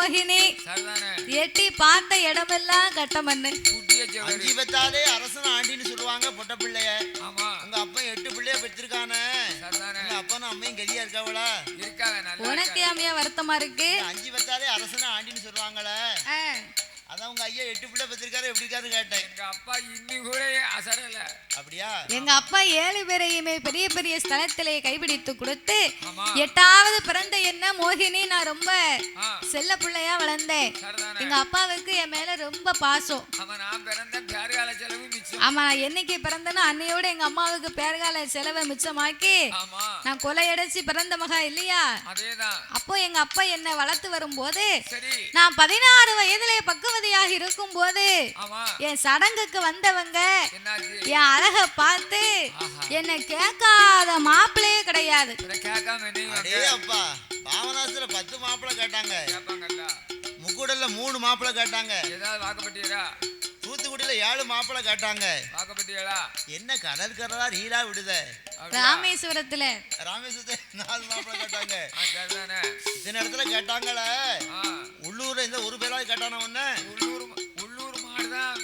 மோகினி. எட்டி பார்த்த இடமெல்லாம் கட்டமண்ணு. அஞ்சு பெத்தாலே அரசன் ஆண்டின்னு சொல்லுவாங்க பொட்ட பிள்ளைய. உங்க அப்பா 8 பிள்ளைய பெற்றிருக்கானே. உங்க அப்பனும் அம்மையும் கதியா இருக்காவளா? உனக்கு ஏமையா வருத்தமா இருக்கு? அஞ்சு பெத்தாலே அரசன் ஆண்டின்னு சொல்லுவாங்களே, அதான் உங்க ஐயா 8 பிள்ளை பெற்றிருக்காரு, எப்படி இருக்காரு கேட்டேன். எங்க அப்பா இன்னி கூட அசரல. அப்படியா? எங்க அப்பா 7 பேரையுமே பெரிய பெரிய ஸ்தலத்திலே கைபிடித்து கொடுத்து 8வது பிறந்த என்ன மோகினி நான் ரொம்ப செல்ல பிள்ளையா வளர்ந்தேன். எங்க அப்பாவுக்கு என் மேல ரொம்ப பாசம். ஆமா, நான் என்னைக்கு பிறந்தனோ அன்னையோட எங்க அம்மாவுக்கு பேர்கால செலவை மிச்சமாக்கி நான் கொலையடைச்சு பிறந்த மகா இல்லையா? அப்போ எங்க அப்பா என்னை வளர்த்து வரும்போது நான் 16 வயதிலே பக்குவதியாக இருக்கும் போது என் சடங்குக்கு வந்தவங்க என் அழக பார்த்து என்ன கேட்காத மாப்பிள்ளையே கிடையாது. அப்பா பாவனாசுல 10 மாப்பிள்ளை கேட்டாங்க, முக்கூடல்ல 3 மாப்பிள்ளை கேட்டாங்க, தூத்துக்குடியில 7 மாப்பிள்ளை கேட்டாங்க. என்ன கடல் கரலா நீலா விடுத? ராமேஸ்வரத்துல 4 மாப்பிள்ளை கேட்டாங்க. இத்தனை இடத்துல கேட்டாங்களே, உள்ளூர்ல இந்த ஒரு பேராவது கேட்டான ஒண்ணு. உள்ளூர் மாடுதான்